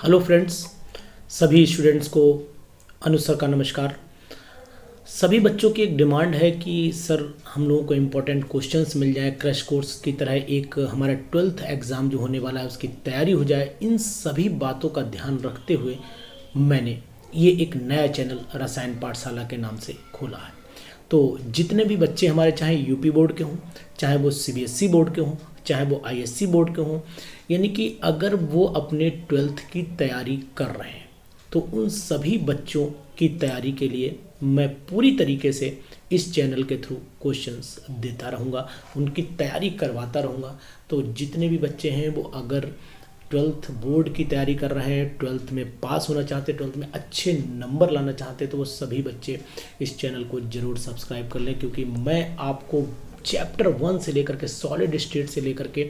Hello friends, सभी students को अनु sir का नमस्कार। सभी बच्चों की एक डिमांड है कि सर हम लोगों को इम्पोर्टेंट क्वेश्चंस मिल जाए, क्रैश कोर्स की तरह एक हमारा 12th एग्ज़ाम जो होने वाला है उसकी तैयारी हो जाए। इन सभी बातों का ध्यान रखते हुए मैंने ये एक नया चैनल रसायन पाठशाला के नाम से खोला है। तो जितने भी बच्चे हमारे, चाहे यूपी बोर्ड के हों, चाहे वो सीबीएसई बोर्ड के हों, चाहे वो आईएससी बोर्ड के हों, यानी कि अगर वो अपने 12th की तैयारी कर रहे हैं तो उन सभी बच्चों की तैयारी के लिए मैं पूरी तरीके से इस चैनल के थ्रू क्वेश्चंस देता रहूँगा, उनकी तैयारी करवाता रहूँगा। तो जितने भी बच्चे हैं वो अगर 12th बोर्ड की तैयारी कर रहे हैं, 12th में पास होना चाहते, 12th में अच्छे नंबर लाना चाहते, तो वो सभी बच्चे इस चैनल को ज़रूर सब्सक्राइब कर लें, क्योंकि मैं आपको चैप्टर 1 से लेकर के सॉलिड स्टेट से लेकर के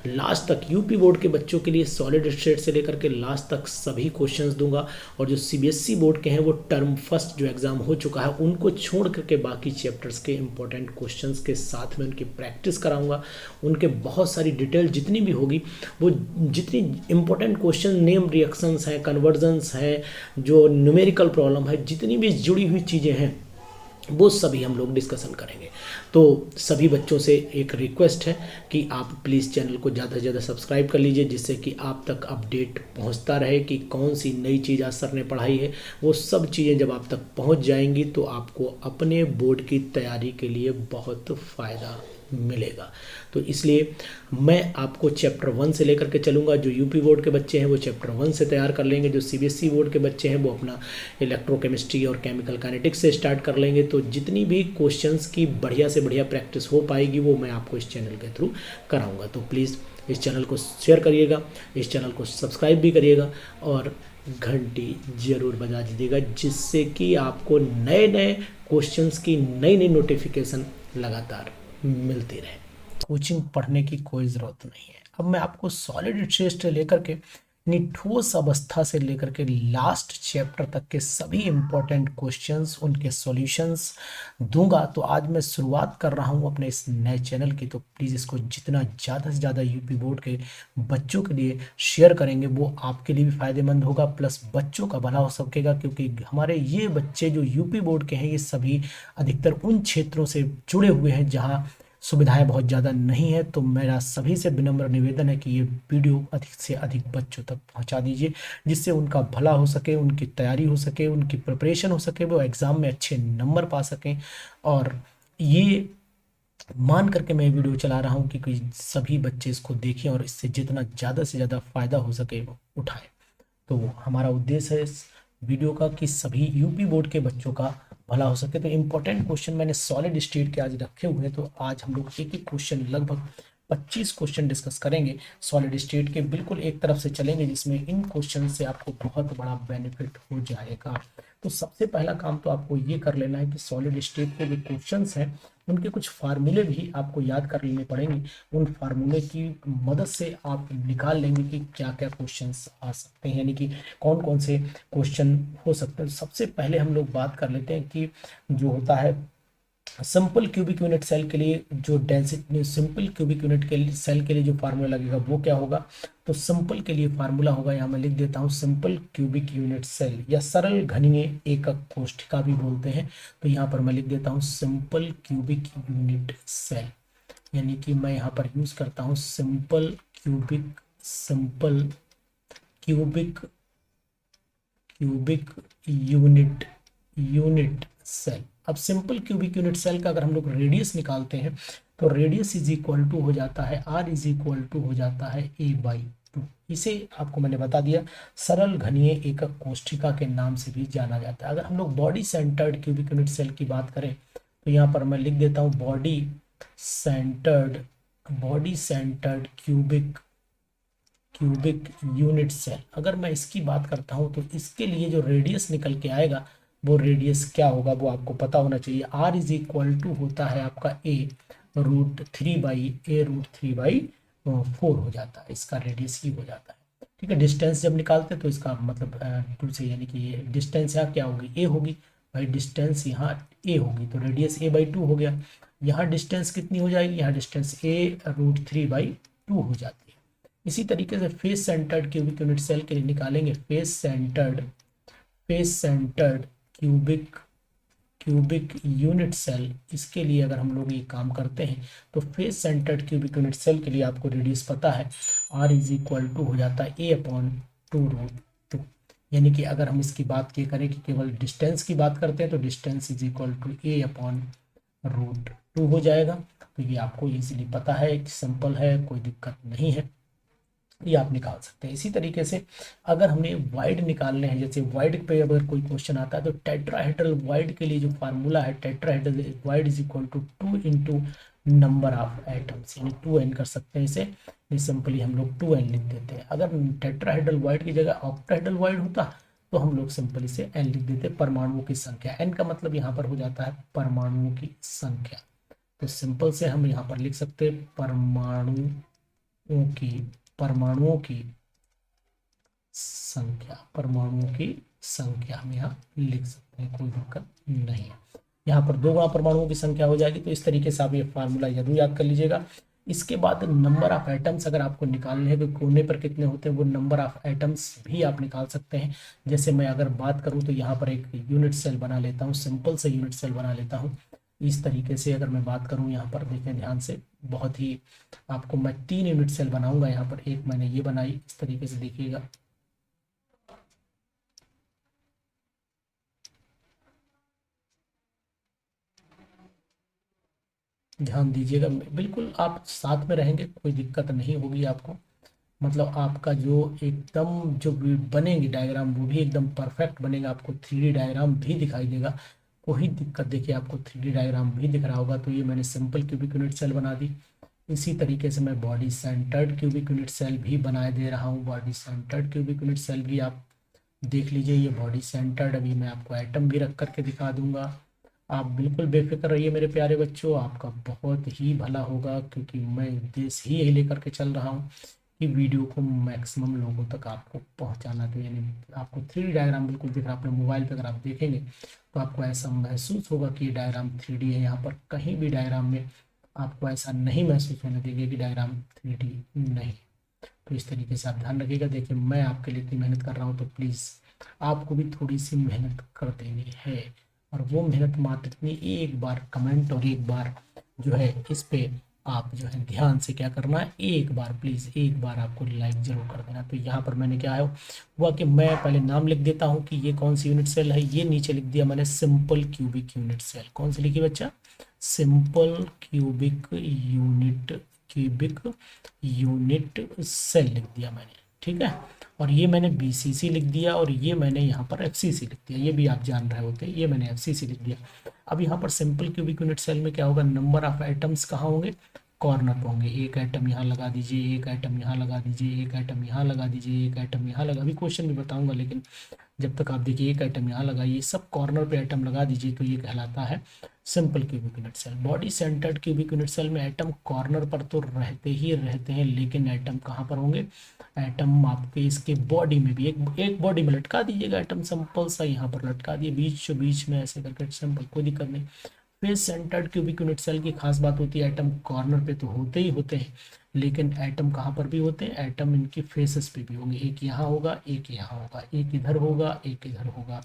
लास्ट तक, यूपी बोर्ड के बच्चों के लिए सॉलिड स्टेट से लेकर के लास्ट तक सभी क्वेश्चंस दूंगा। और जो सीबीएसई बोर्ड के हैं वो टर्म फर्स्ट जो एग्ज़ाम हो चुका है उनको छोड़ करके बाकी चैप्टर्स के इंपॉर्टेंट क्वेश्चंस के साथ में उनकी प्रैक्टिस कराऊंगा। उनके बहुत सारी डिटेल जितनी भी होगी, वो जितनी इंपॉर्टेंट क्वेश्चन, नेम रिएक्शंस हैं, कन्वर्जन्स हैं, जो न्यूमेरिकल प्रॉब्लम है, जितनी भी जुड़ी हुई चीज़ें हैं वो सभी हम लोग डिस्कशन करेंगे। तो सभी बच्चों से एक रिक्वेस्ट है कि आप प्लीज़ चैनल को ज़्यादा से ज़्यादा सब्सक्राइब कर लीजिए, जिससे कि आप तक अपडेट पहुंचता रहे कि कौन सी नई चीज़ आज सर ने पढ़ाई है। वो सब चीज़ें जब आप तक पहुंच जाएंगी तो आपको अपने बोर्ड की तैयारी के लिए बहुत फ़ायदा मिलेगा। तो इसलिए मैं आपको चैप्टर 1 से लेकर के चलूँगा। जो यूपी बोर्ड के बच्चे हैं वो चैप्टर 1 से तैयार कर लेंगे, जो सीबीएसई बोर्ड के बच्चे हैं वो अपना इलेक्ट्रोकेमिस्ट्री और केमिकल काइनेटिक्स से स्टार्ट कर लेंगे। तो जितनी भी क्वेश्चंस की बढ़िया से बढ़िया प्रैक्टिस हो पाएगी वो मैं आपको इस चैनल के थ्रू कराऊंगा। तो प्लीज़ इस चैनल को शेयर करिएगा, इस चैनल को सब्सक्राइब भी करिएगा और घंटी जरूर बजा दीजिएगा, जिससे कि आपको नए नए क्वेश्चंस की नई नई नोटिफिकेशन लगातार मिलती रहे। कोचिंग पढ़ने की कोई ज़रूरत नहीं है। अब मैं आपको सॉलिड स्टेट से लेकर के ठोस अवस्था से लेकर के लास्ट चैप्टर तक के सभी इंपॉर्टेंट क्वेश्चंस, उनके सॉल्यूशंस दूंगा। तो आज मैं शुरुआत कर रहा हूं अपने इस नए चैनल की, तो प्लीज़ इसको जितना ज़्यादा से ज़्यादा यूपी बोर्ड के बच्चों के लिए शेयर करेंगे वो आपके लिए भी फ़ायदेमंद होगा, प्लस बच्चों का भला हो सकेगा। क्योंकि हमारे ये बच्चे जो यूपी बोर्ड के हैं ये सभी अधिकतर उन क्षेत्रों से जुड़े हुए हैं जहाँ सुविधाएं बहुत ज़्यादा नहीं है। तो मेरा सभी से विनम्र निवेदन है कि ये वीडियो अधिक से अधिक बच्चों तक पहुंचा दीजिए, जिससे उनका भला हो सके, उनकी तैयारी हो सके, उनकी प्रिपरेशन हो सके, वो एग्ज़ाम में अच्छे नंबर पा सकें। और ये मान करके मैं वीडियो चला रहा हूँ कि सभी बच्चे इसको देखें और इससे जितना ज़्यादा से ज़्यादा फ़ायदा हो सके वो उठाएं। तो हमारा उद्देश्य है इस वीडियो का कि सभी यूपी बोर्ड के बच्चों का भला हो सके। तो इम्पोर्टेंट क्वेश्चन मैंने सॉलिड स्टेट के आज रखे हुए हैं। तो आज हम लोग एक एक क्वेश्चन, लगभग 25 क्वेश्चन डिस्कस करेंगे सॉलिड स्टेट के। बिल्कुल एक तरफ से चलेंगे जिसमें इन क्वेश्चन से आपको बहुत बड़ा बेनिफिट हो जाएगा। तो सबसे पहला काम तो आपको ये कर लेना है कि सॉलिड स्टेट के जो क्वेश्चंस हैं उनके कुछ फार्मूले भी आपको याद कर लेने पड़ेंगे। उन फार्मूले की मदद से आप निकाल लेंगे कि क्या क्या क्वेश्चंस आ सकते हैं, यानी कि कौन कौन से क्वेश्चन हो सकते हैं। सबसे पहले हम लोग बात कर लेते हैं कि जो होता है सिंपल क्यूबिक यूनिट सेल के लिए जो डेंसिटी, सिंपल क्यूबिक यूनिट के लिए सेल के लिए जो फार्मूला लगेगा वो क्या होगा। तो सिंपल के लिए फार्मूला होगा, यहाँ मैं लिख देता हूँ, सिंपल क्यूबिक यूनिट सेल या सरल घनीय एकक कोष्ठिका भी बोलते हैं। तो यहाँ पर मैं लिख देता हूँ सिंपल क्यूबिक यूनिट सेल, यानी कि मैं यहाँ पर यूज करता हूँ सिंपल क्यूबिक यूनिट सेल। अब सिंपल क्यूबिक यूनिट सेल का अगर हम लोग रेडियस निकालते हैं तो रेडियस इज इक्वल टू हो जाता है, आर इज इक्वल टू हो जाता है a/2। इसे आपको मैंने बता दिया सरल घनीय एकक कोष्ठिका के नाम से भी जाना जाता है। अगर हम लोग body centred cubic unit cell की बात करें तो यहाँ पर मैं लिख देता हूँ body centred cubic unit cell. अगर मैं इसकी बात करता हूँ तो इसके लिए जो रेडियस निकल के आएगा वो रेडियस क्या होगा वो आपको पता होना चाहिए। आर इज इक्वल टू होता है आपका a√3/4 हो जाता है, इसका रेडियस ही हो जाता है। ठीक है, डिस्टेंस जब निकालते हैं तो इसका मतलब 2 से, यानी कि ये डिस्टेंस यहाँ क्या होगी, a होगी भाई, डिस्टेंस यहाँ a होगी तो रेडियस a/2 हो गया। यहाँ डिस्टेंस कितनी हो जाएगी, यहाँ डिस्टेंस a√3/2 हो जाती है। इसी तरीके से face centred cubic unit cell के लिए निकालेंगे face centred cubic cubic unit cell. इसके लिए अगर हम लोग ये काम करते हैं तो face centred cubic unit cell के लिए आपको रेडियस पता है, r इज इक्वल टू हो जाता है a/2√2। यानी कि अगर हम इसकी बात ये करें कि केवल डिस्टेंस की बात करते हैं तो distance is equal to a/√2 हो जाएगा। तो ये आपको इजीली पता है, एक सिंपल है, कोई दिक्कत नहीं है, ये आप निकाल सकते हैं। इसी तरीके से अगर हमें वाइड निकालने हैं, जैसे वाइड पे अगर कोई क्वेश्चन आता है तो टेट्राहेड्रल वाइड के लिए जो फार्मूला है, tetrahedral void is equal to 2 into number of atoms, यानी 2n कर सकते हैं इसे। ये सिंपली हम लोग 2n लिख देते हैं। अगर टेट्राहेड्रल वाइड की जगह ऑक्टाहेड्रल वाइड होता तो हम लोग सिंपली से n लिख देते, परमाणुओं की संख्या। n का मतलब यहाँ पर हो जाता है परमाणुओं की संख्या। तो सिंपल से हम यहाँ पर लिख सकते हैं परमाणुओं की संख्या हम यहाँ लिख सकते हैं, कोई दिक्कत नहीं है। यहाँ पर 2 गुना परमाणुओं की संख्या हो जाएगी। तो इस तरीके से आप ये फार्मूला जरूर याद कर लीजिएगा। इसके बाद नंबर ऑफ एटम्स अगर आपको निकालने हैं तो कोने पर कितने होते हैं वो नंबर ऑफ एटम्स भी आप निकाल सकते हैं। जैसे मैं अगर बात करूं तो यहाँ पर एक यूनिट सेल बना लेता हूँ, सिंपल से यूनिट सेल बना लेता हूँ। इस तरीके से अगर मैं बात करूं, यहाँ पर देखें ध्यान से, बहुत ही आपको मैं 3 यूनिट सेल बनाऊंगा। यहाँ पर एक मैंने ये बनाई, इस तरीके से देखिएगा। ध्यान दीजिएगा, बिल्कुल आप साथ में रहेंगे कोई दिक्कत नहीं होगी आपको। मतलब आपका जो एकदम जो भी बनेंगे डायग्राम वो भी एकदम परफेक्ट बनेगा, आपको 3D डायग्राम भी दिखाई देगा, कोई दिक्कत। देखिए आपको 3D डायग्राम भी दिख रहा होगा। तो ये मैंने सिंपल क्यूबिक यूनिट सेल बना दी। इसी तरीके से मैं body centred cubic unit cell भी बनाए दे रहा हूँ। Body centred cubic unit cell भी आप देख लीजिए, ये बॉडी सेंटर्ड। अभी मैं आपको एटम भी रख करके दिखा दूंगा। आप बिल्कुल बेफिक्र रहिए मेरे प्यारे बच्चों, आपका बहुत ही भला होगा, क्योंकि मैं उद्देश्य ही यही लेकर के चल रहा हूँ कि वीडियो को मैक्सिमम लोगों तक आपको पहुँचाना। तो यानी आपको 3D डायग्राम बिल्कुल दिख रहा है। अपने मोबाइल पर अगर आप देखेंगे तो आपको ऐसा महसूस होगा कि ये डायग्राम 3D है। यहाँ पर कहीं भी डायग्राम में आपको ऐसा नहीं महसूस होने देंगे कि डायग्राम 3D नहीं। तो इस तरीके से आप ध्यान रखिएगा। देखिए मैं आपके लिए इतनी मेहनत कर रहा हूँ तो प्लीज़ आपको भी थोड़ी सी मेहनत कर देनी है। और वो मेहनत मात्र इतनी, एक बार कमेंट और एक बार जो है इस पे आप जो है ध्यान से क्या करना है, एक बार प्लीज़ एक बार आपको लाइक जरूर कर देना। तो यहाँ पर मैंने क्या है हुआ कि मैं पहले नाम लिख देता हूँ कि ये कौन सी यूनिट सेल है। ये नीचे लिख दिया मैंने सिंपल क्यूबिक यूनिट सेल। कौन सी लिखी बच्चा? सिंपल क्यूबिक यूनिट सेल लिख दिया मैंने, ठीक है। और ये मैंने BCC लिख दिया और ये मैंने यहाँ पर FCC लिख दिया। ये भी आप जान रहे होते हैं, ये मैंने FCC लिख दिया। अब यहाँ पर सिंपल क्यूबिक यूनिट सेल में क्या होगा, नंबर ऑफ एटम्स कहाँ होंगे, कॉर्नर पर होंगे। एक एटम यहाँ लगा दीजिए, एक एटम यहाँ लगा दीजिए, एक एटम यहाँ लगा दीजिए, एक एटम यहाँ लगा, अभी क्वेश्चन भी बताऊंगा लेकिन जब तक आप देखिए एक आइटम यहाँ लगाइए, सब कॉर्नर पे आइटम लगा दीजिए, तो ये कहलाता है simple cubic unit cell. Body centred cubic unit cell में एटम कॉर्नर पर तो रहते ही रहते हैं, लेकिन एटम कहाँ पर होंगे, एटम आपके इसके बॉडी में भी एक बॉडी में लटका दीजिएगा एटम, सिंपल सा यहाँ पर लटका दिए बीच में ऐसे करके, सिंपल, कोई दिक्कत नहीं। Face centred cubic unit cell की खास बात होती है एटम कॉर्नर पे तो होते ही होते हैं, लेकिन एटम कहाँ पर भी होते हैं, एटम इनकी फेसेस पे भी होंगे। एक यहाँ होगा, एक यहाँ होगा, एक इधर होगा, एक इधर होगा,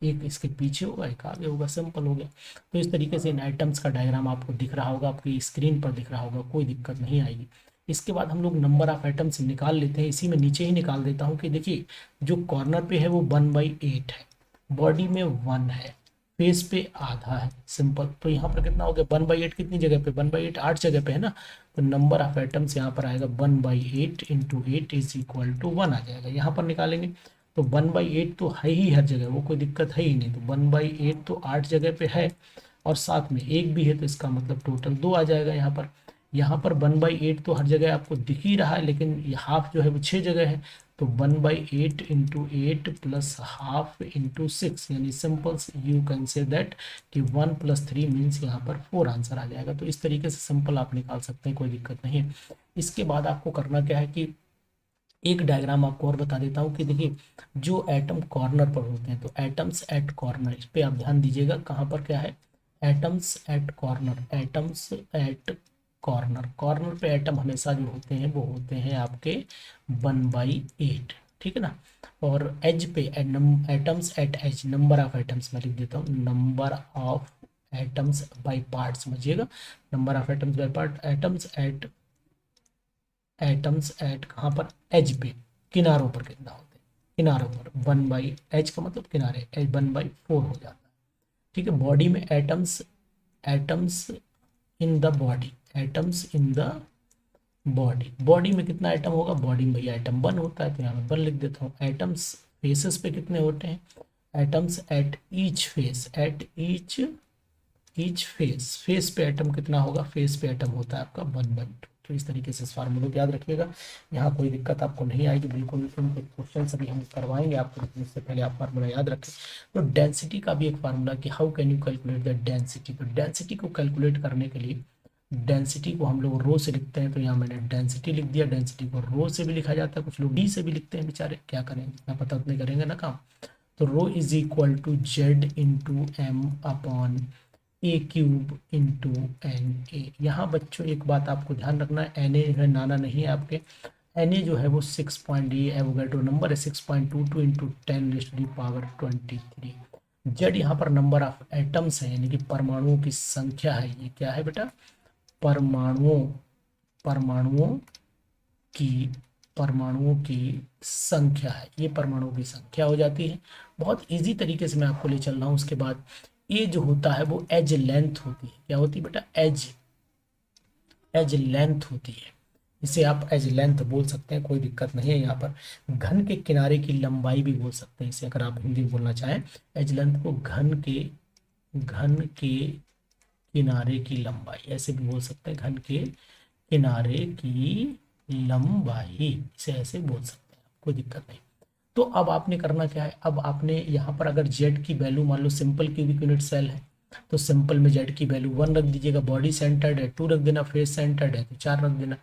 एक इसके पीछे होगा, एक आगे होगा, सिंपल हो गया। तो इस तरीके से इन आइटम्स का डायग्राम आपको दिख रहा होगा, आपकी स्क्रीन पर दिख रहा होगा, कोई दिक्कत नहीं आएगी। इसके बाद हम लोग नंबर ऑफ एटम्स निकाल लेते हैं। इसी में नीचे ही निकाल देता हूँ कि देखिए जो कॉर्नर पे है वो 1/8 है, बॉडी में 1 है, फेस पे आधा है, सिंपल। तो यहाँ पर कितना हो गया, 1/8 कितनी जगह पे, 1/8 8 जगह पे है ना। तो नंबर ऑफ एटम्स यहाँ पर आएगा 1/8 इंटू 8 इज इक्वल टू 1 आ जाएगा। यहाँ पर निकालेंगे तो 1/8 तो है ही हर जगह, वो कोई दिक्कत है ही नहीं। तो 1/8 तो 8 जगह पे है और साथ में एक भी है, तो इसका मतलब टोटल 2 आ जाएगा यहाँ पर। यहाँ पर 1/8 तो हर जगह आपको दिख ही रहा है, लेकिन हाफ जो है वो 6 जगह है। तो 1/8 इंटू 8 प्लस हाफ इंटू 6, यानी simple you can say that कि 1 + 3 मीन्स यहाँ पर 4 आंसर आ जाएगा। तो इस तरीके से सिंपल आप निकाल सकते हैं, कोई दिक्कत नहीं है। इसके बाद आपको करना क्या है कि एक डायग्राम आपको और बता देता हूँ कि देखिए जो एटम कॉर्नर पर होते हैं, तो एटम्स एट कॉर्नर, इस पर आप ध्यान दीजिएगा। कहाँ पर क्या है, atoms at corner, atoms at corner. Corner पे एटम हमेशा जो होते हैं वो होते हैं आपके 1/8, ठीक है ना। और एज पे atoms at edge, number of atoms मैं लिख देता हूँ, number of atoms by part, समझिएगा, number of atoms by part, atoms at कहाँ पर, एज पे, किनारों पर कितना होते हैं, किनारों पर 1/एज का मतलब किनारे, एज 1/4 हो जाता है, ठीक है। बॉडी में atoms, atoms in the body, atoms in the body, body में कितना एटम होगा, बॉडी में भैया एटम 1 होता है तो यहाँ मैं 1 लिख देता हूँ। एटम्स फेसेस पे कितने होते हैं, atoms at each face, at each face, face पे एटम कितना होगा, फेस पे एटम होता है आपका 1/2। तो इस तरीके से इस फार्मूले को याद रखिएगा, यहाँ कोई दिक्कत आपको नहीं आएगी बिल्कुल। इनके क्वेश्चन अभी हम करवाएंगे आपको, लेकिन इससे पहले आप फार्मूला याद रखें। तो डेंसिटी का भी एक फार्मूला कि how can you calculate the density, तो डेंसिटी को कैलकुलेट करने के लिए डेंसिटी को हम लोग रो से लिखते हैं, तो यहाँ मैंने डेंसिटी लिख दिया। डेंसिटी को रो से भी लिखा जाता है, कुछ लोग डी से भी लिखते हैं, बेचारे क्या करें, जितना पता उतने करेंगे ना काम। तो rho is equal to Z into M upon A cube into N A. यहाँ बच्चों एक बात आपको ध्यान रखना है, एन ए है, नाना नहीं है आपके, एन ए जो है वो 6 एवोगैड्रो नंबर है, 6.22 इंटू 10⁻23। जेड यहाँ पर नंबर ऑफ एटम्स है, यानी कि परमाणुओं की संख्या है। ये क्या है बेटा, परमाणुओं, परमाणुओं की संख्या है, ये परमाणुओं की संख्या हो जाती है। बहुत इजी तरीके से मैं आपको ले चल रहा हूँ। उसके बाद ए जो होता है वो एज लेंथ होती है, क्या होती है बेटा, एज लेंथ होती है, इसे आप एज लेंथ बोल सकते हैं, कोई दिक्कत नहीं है। यहाँ पर घन के किनारे की लंबाई भी बोल सकते हैं इसे, अगर आप हिंदी में बोलना चाहें एज लेंथ को, घन के किनारे की लंबाई, ऐसे भी बोल सकते हैं, घन के किनारे की लंबाई, इसे ऐसे बोल सकते हैं, कोई दिक्कत नहीं। तो अब आपने करना क्या है, अब आपने यहाँ पर अगर जेड की वैल्यू, मान लो सिंपल क्यूबिक यूनिट सेल है तो सिंपल में जेड की वैल्यू 1 रख दीजिएगा, बॉडी सेंटर्ड है 2 रख देना, फेस सेंटर्ड है तो 4 रख देना।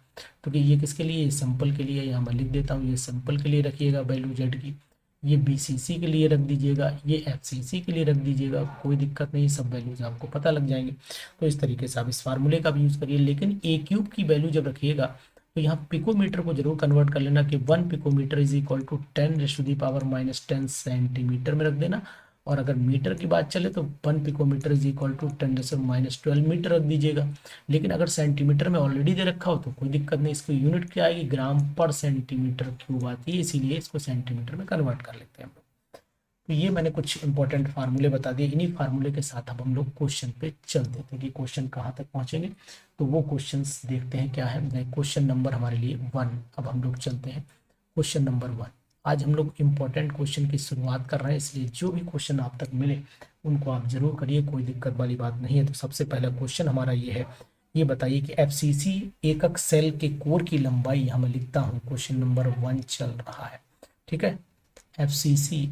तो कि ये किसके लिए, सिंपल के लिए, यहाँ मैं लिख देता हूँ, ये सिंपल के लिए रखिएगा वैल्यू जेड की, ये बीसीसी के लिए रख दीजिएगा, ये एफसीसी के लिए रख दीजिएगा, कोई दिक्कत नहीं, सब वैल्यूज आपको पता लग जाएंगे। तो इस तरीके से आप इस फार्मूले का भी यूज़ करिए। लेकिन ए क्यूब की वैल्यू जब रखिएगा तो यहाँ पिकोमीटर को जरूर कन्वर्ट कर लेना कि 1 picometre is equal to 10⁻⁻10 centimetre में रख देना। और अगर मीटर की बात चले तो 1 picometre is equal to 10⁻12 metre रख दीजिएगा। लेकिन अगर सेंटीमीटर में ऑलरेडी दे रखा हो तो कोई दिक्कत नहीं, इसकी यूनिट क्या आएगी, ग्राम पर सेंटीमीटर क्यूब आती है, इसीलिए इसको सेंटीमीटर में कन्वर्ट कर लेते हैं हम लोग। तो ये मैंने कुछ इंपॉर्टेंट फार्मूले बता दिए, इन्हीं फार्मूले के साथ अब हम लोग क्वेश्चन पे चल देते हैं कि क्वेश्चन कहाँ तक पहुँचेंगे। तो वो क्वेश्चंस देखते हैं क्या है। क्वेश्चन नंबर हमारे लिए 1, अब हम लोग चलते हैं क्वेश्चन नंबर 1। आज हम लोग इम्पोर्टेंट क्वेश्चन की शुरुआत कर रहे हैं, इसलिए जो भी क्वेश्चन आप तक मिले उनको आप जरूर करिए, कोई दिक्कत वाली बात नहीं है। तो सबसे पहला क्वेश्चन हमारा ये है, ये बताइए कि एफसीसी एकक सेल के कोर की लंबाई, यहाँ मैं लिखता हूँ, क्वेश्चन नंबर 1 चल रहा है, ठीक है। एफसीसी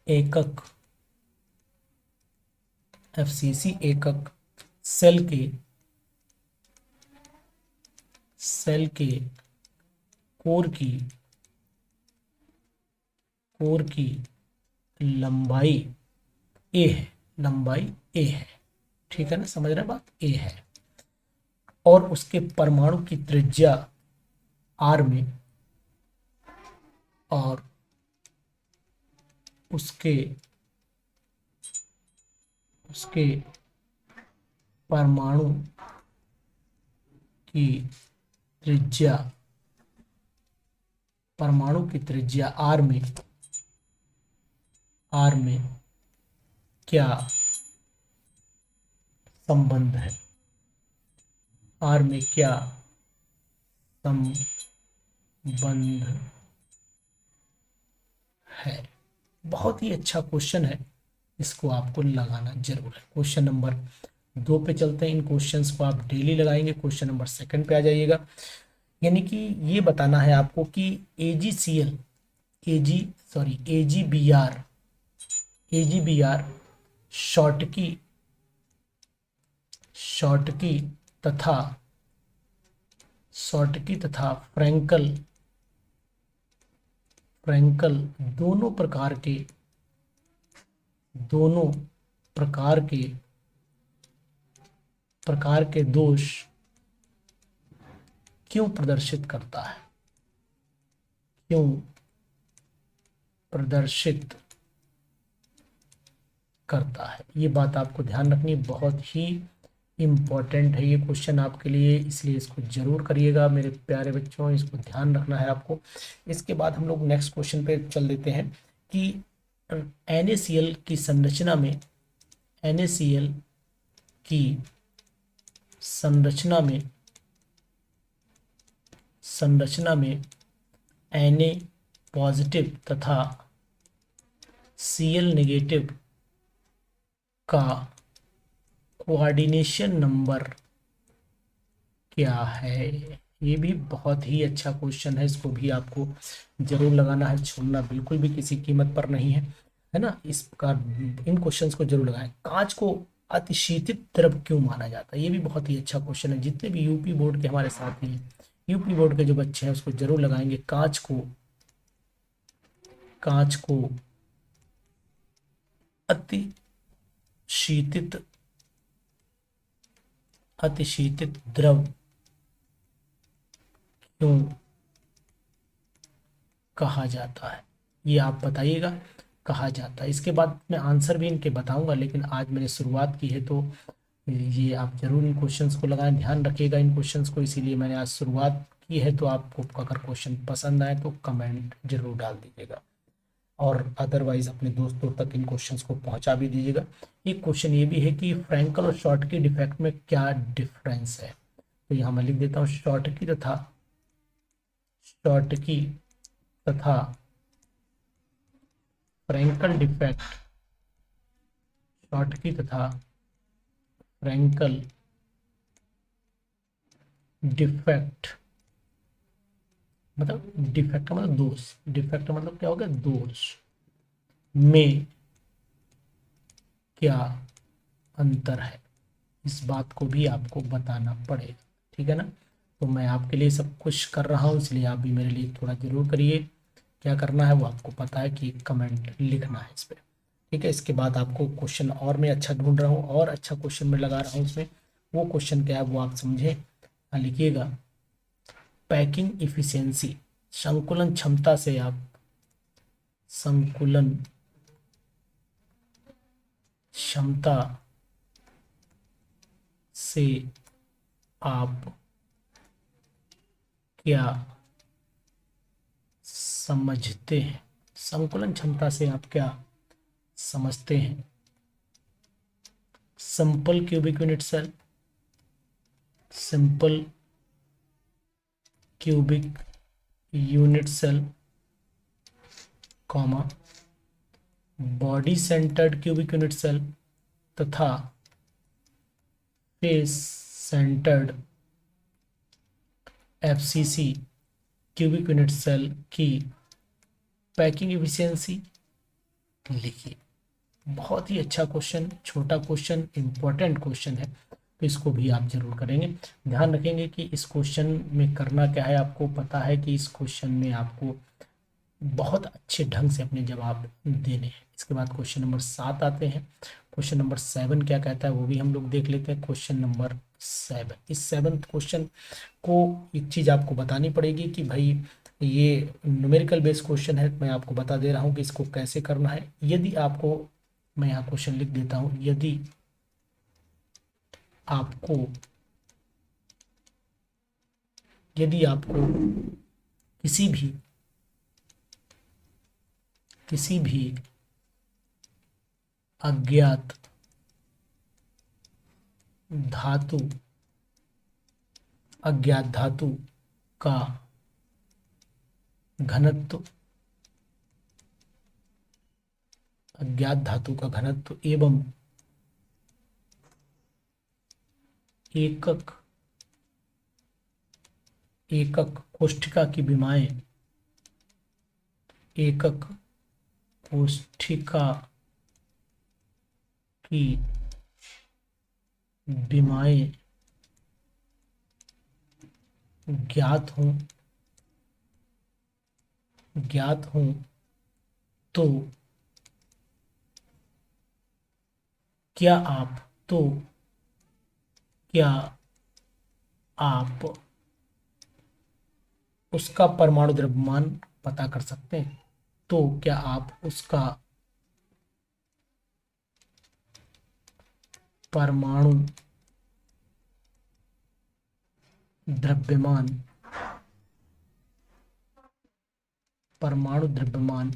एकक, एफसीसी एकक सेल के कोर की लंबाई ए है, लंबाई ए है, ठीक है ना, समझ रहे बात, ए है। और उसके परमाणु की त्रिज्या आर में, और उसके परमाणु की त्रिज्या, आर में क्या संबंध है, आर में क्या संबंध है। बहुत ही अच्छा क्वेश्चन है, इसको आपको लगाना जरूर है। क्वेश्चन नंबर 2 पे चलते हैं। इन क्वेश्चंस को आप डेली लगाएंगे। क्वेश्चन नंबर 2 पे आ जाइएगा। यानी कि ये बताना है आपको कि AgCl, AgBr शॉर्टकी तथा फ्रैंकल दोनों प्रकार के प्रकार के दोष क्यों प्रदर्शित करता है, क्यों प्रदर्शित करता है। ये बात आपको ध्यान रखनी, बहुत ही इम्पोर्टेंट है ये क्वेश्चन आपके लिए, इसलिए इसको जरूर करिएगा मेरे प्यारे बच्चों, इसको ध्यान रखना है आपको। इसके बाद हम लोग नेक्स्ट क्वेश्चन पे चल देते हैं कि NaCl की संरचना में, NaCl की संरचना में Na पॉजिटिव तथा Cl नेगेटिव का कोऑर्डिनेशन नंबर क्या है। ये भी बहुत ही अच्छा क्वेश्चन है, इसको भी आपको जरूर लगाना है, छोड़ना बिल्कुल भी किसी कीमत पर नहीं है ना। इस प्रकार इन क्वेश्चंस को जरूर लगाएं। कांच को अतिशीतित द्रव क्यों माना जाता है, ये भी बहुत ही अच्छा क्वेश्चन है। जितने भी यूपी बोर्ड के हमारे साथी हैं, यूपी बोर्ड के जो बच्चे हैं, उसको जरूर लगाएंगे। कांच को अतिशीतित द्रव क्यों कहा जाता है, ये आप बताइएगा, कहा जाता है। इसके बाद मैं आंसर भी इनके बताऊंगा, लेकिन आज मैंने शुरुआत की है तो ये आप जरूर इन क्वेश्चंस को लगाएं, ध्यान रखिएगा इन क्वेश्चंस को, इसीलिए मैंने आज शुरुआत की है। तो आपको अगर क्वेश्चन पसंद आए तो कमेंट जरूर डाल दीजिएगा, और अदरवाइज अपने दोस्तों तक इन क्वेश्चंस को पहुंचा भी दीजिएगा। एक क्वेश्चन ये भी है कि फ्रैंकल और शॉर्टकी डिफेक्ट में क्या डिफरेंस है, तो यहाँ मैं लिख देता हूँ शॉर्टकी तथा फ्रैंकल डिफेक्ट, शॉर्टकी तथा फ्रैंकल डिफेक्ट मतलब डिफेक्ट का मतलब दोष, डिफेक्ट का मतलब क्या होगा, दोष में क्या अंतर है, इस बात को भी आपको बताना पड़ेगा, ठीक है ना। तो मैं आपके लिए सब कुछ कर रहा हूँ, इसलिए आप भी मेरे लिए थोड़ा जरूर करिए। क्या करना है वो आपको पता है कि कमेंट लिखना है इस पर, ठीक है। इसके बाद आपको क्वेश्चन और मैं अच्छा ढूंढ रहा हूँ, और अच्छा क्वेश्चन मैं लगा रहा हूँ इसमें, वो क्वेश्चन क्या है वो आप समझे, लिखिएगा। पैकिंग इफिशियंसी, संकुलन क्षमता से आप, संकुलन क्षमता से आप क्या समझते हैं, संकुलन क्षमता से आप क्या समझते हैं। Simple cubic unit cell, simple cubic unit cell, comma body centred cubic unit cell तथा face centred FCC cubic unit cell की पैकिंग एफिशिएंसी लिखिए। बहुत ही अच्छा क्वेश्चन, छोटा क्वेश्चन, इंपॉर्टेंट क्वेश्चन है, तो इसको भी आप जरूर करेंगे। ध्यान रखेंगे कि इस क्वेश्चन में करना क्या है, आपको पता है कि इस क्वेश्चन में आपको बहुत अच्छे ढंग से अपने जवाब देने हैं। इसके बाद क्वेश्चन नंबर 7 आते हैं। क्वेश्चन नंबर 7 क्या कहता है वो भी हम लोग देख लेते हैं। क्वेश्चन नंबर 7, इस 7th क्वेश्चन को एक चीज़ आपको बतानी पड़ेगी कि भाई ये न्यूमेरिकल बेस्ड क्वेश्चन है, मैं आपको बता दे रहा हूँ कि इसको कैसे करना है। यदि आपको, मैं यहाँ क्वेश्चन लिख देता हूँ, यदि आपको किसी भी अज्ञात धातु का घनत्व, एवं एकक कोष्ठिका की विमाएं, एकक कोष्ठिका की विमाएं ज्ञात हों तो क्या आप उसका परमाणु द्रव्यमान पता कर सकते हैं? तो क्या आप उसका परमाणु द्रव्यमान परमाणु द्रव्यमान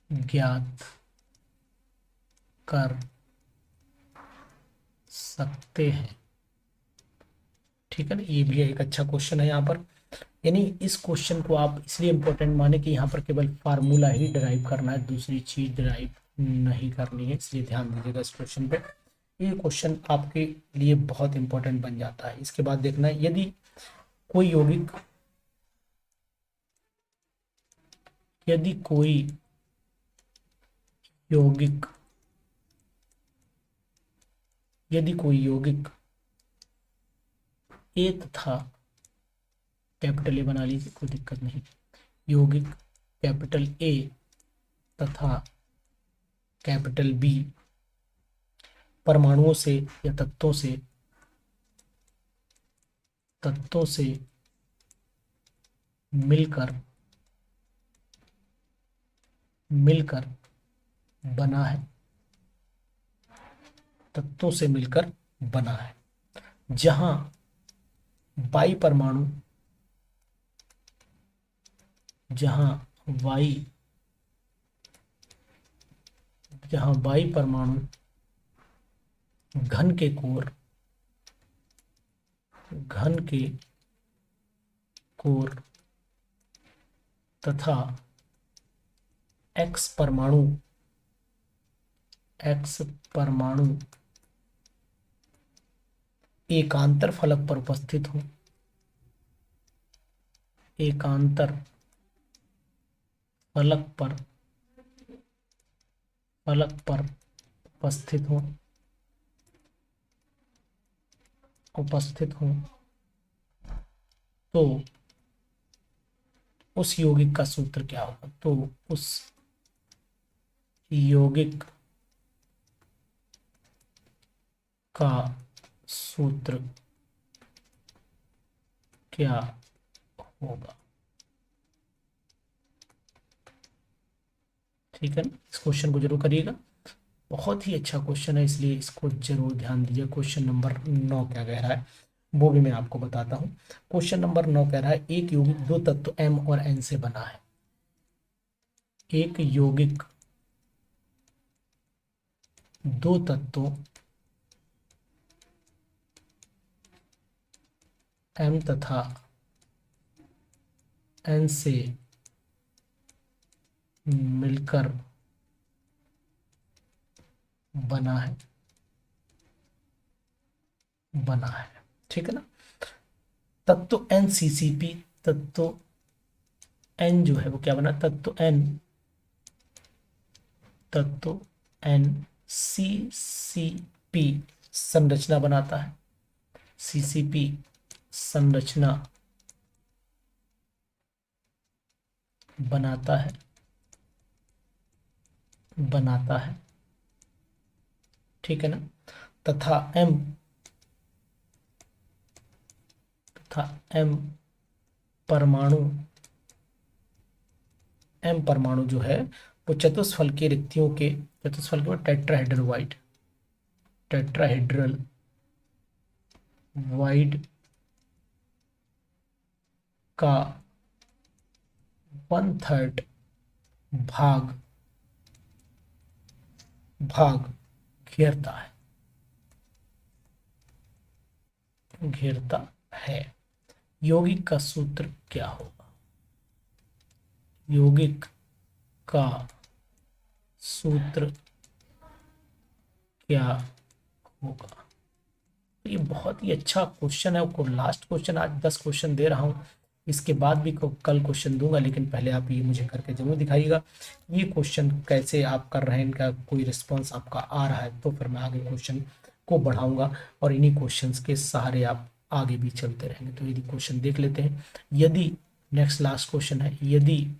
ज्ञात कर सकते हैं? ठीक है ना, ये भी एक अच्छा क्वेश्चन है यहाँ पर। यानी इस क्वेश्चन को आप इसलिए इंपॉर्टेंट माने कि यहाँ पर केवल फार्मूला ही डिराइव करना है, दूसरी चीज डिराइव नहीं करनी है, इसलिए ध्यान दीजिएगा इस क्वेश्चन पे। ये क्वेश्चन आपके लिए बहुत इंपॉर्टेंट बन जाता है। इसके बाद देखना है, कोई यौगिक यदि कोई यौगिक यदि कोई यौगिक ए तथा कैपिटल ए बना लीजिए, कोई दिक्कत नहीं, यौगिक कैपिटल ए तथा कैपिटल बी परमाणुओं से या तत्वों से मिलकर बना है, तत्वों से मिलकर बना है, जहां वाई परमाणु घन के कोर तथा एक्स परमाणु एकांतर फलक पर उपस्थित हो, एकांतर फलक पर उपस्थित हो तो उस यौगिक का सूत्र क्या होगा? तो उस यौगिक का सूत्र क्या होगा? ठीक है ना, इस क्वेश्चन को जरूर करिएगा, बहुत ही अच्छा क्वेश्चन है, इसलिए इसको जरूर ध्यान दीजिए। क्वेश्चन नंबर 9 क्या कह रहा है वो भी मैं आपको बताता हूं। क्वेश्चन नंबर 9 कह रहा है, एक यौगिक दो तत्व M और N से बना है। एक यौगिक दो तत्वों M तथा N से मिलकर बना है। ठीक है ना, तत्व NCCP, तत्व N जो है वो क्या बना, तत्व NCCP संरचना बनाता है, CCP संरचना बनाता है, ठीक है ना, तथा M परमाणु जो है वो चतुष्फल के टेट्राहेड्रल वाइड का 1/3 भाग घेरता है। यौगिक का सूत्र क्या होगा? यौगिक का सूत्र क्या होगा? ये बहुत ही अच्छा क्वेश्चन है, लास्ट क्वेश्चन, आज 10 क्वेश्चन दे रहा हूं, इसके बाद भी कल क्वेश्चन दूंगा, लेकिन पहले आप ये मुझे करके जरूर दिखाइएगा ये क्वेश्चन कैसे आप कर रहे हैं, इनका कोई रिस्पॉन्स आपका आ रहा है तो फिर मैं आगे क्वेश्चन को बढ़ाऊंगा और इन्हीं क्वेश्चंस के सहारे आप आगे भी चलते रहेंगे। तो यदि क्वेश्चन देख लेते हैं, यदि नेक्स्ट लास्ट क्वेश्चन है, यदि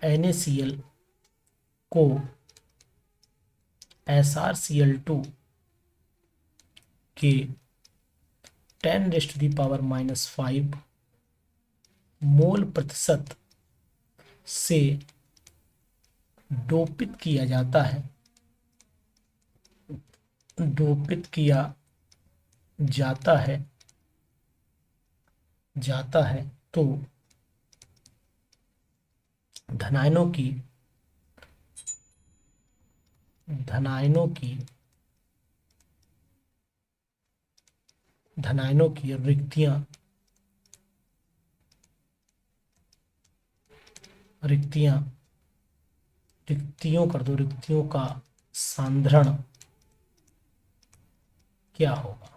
NaCl को SrCl2 के 10⁻⁻5 मोल प्रतिशत से डोपित किया जाता है, डोपित किया जाता है तो धनायनों की रिक्तियों का सांद्रण क्या होगा,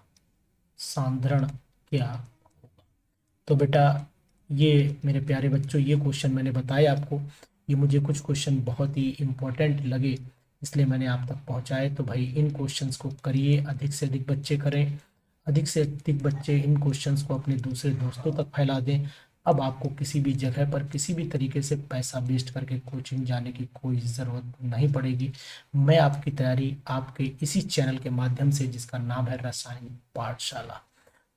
तो बेटा ये मेरे प्यारे बच्चों, ये क्वेश्चन मैंने बताए आपको। ये मुझे कुछ क्वेश्चन बहुत ही इम्पोर्टेंट लगे, इसलिए मैंने आप तक पहुंचाए। तो भाई इन क्वेश्चंस को करिए, अधिक से अधिक बच्चे करें, अधिक से अधिक बच्चे इन क्वेश्चंस को अपने दूसरे दोस्तों तक फैला दें। अब आपको किसी भी जगह पर किसी भी तरीके से पैसा वेस्ट करके कोचिंग जाने की कोई ज़रूरत नहीं पड़ेगी। मैं आपकी तैयारी आपके इसी चैनल के माध्यम से, जिसका नाम है रसायन पाठशाला,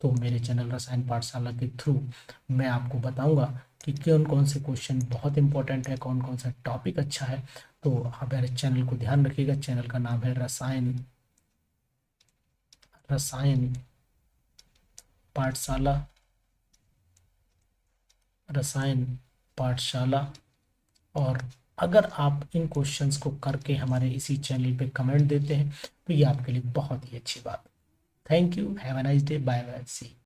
तो मेरे चैनल रसायन पाठशाला के थ्रू मैं आपको बताऊंगा कि कौन कौन से क्वेश्चन बहुत इंपॉर्टेंट है, कौन कौन सा टॉपिक अच्छा है। तो आप मेरे चैनल को ध्यान रखिएगा। चैनल का नाम है रसायन पाठशाला। और अगर आप इन क्वेश्चंस को करके हमारे इसी चैनल पे कमेंट देते हैं तो ये आपके लिए बहुत ही अच्छी बात। Thank you, have a nice day, bye bye, C.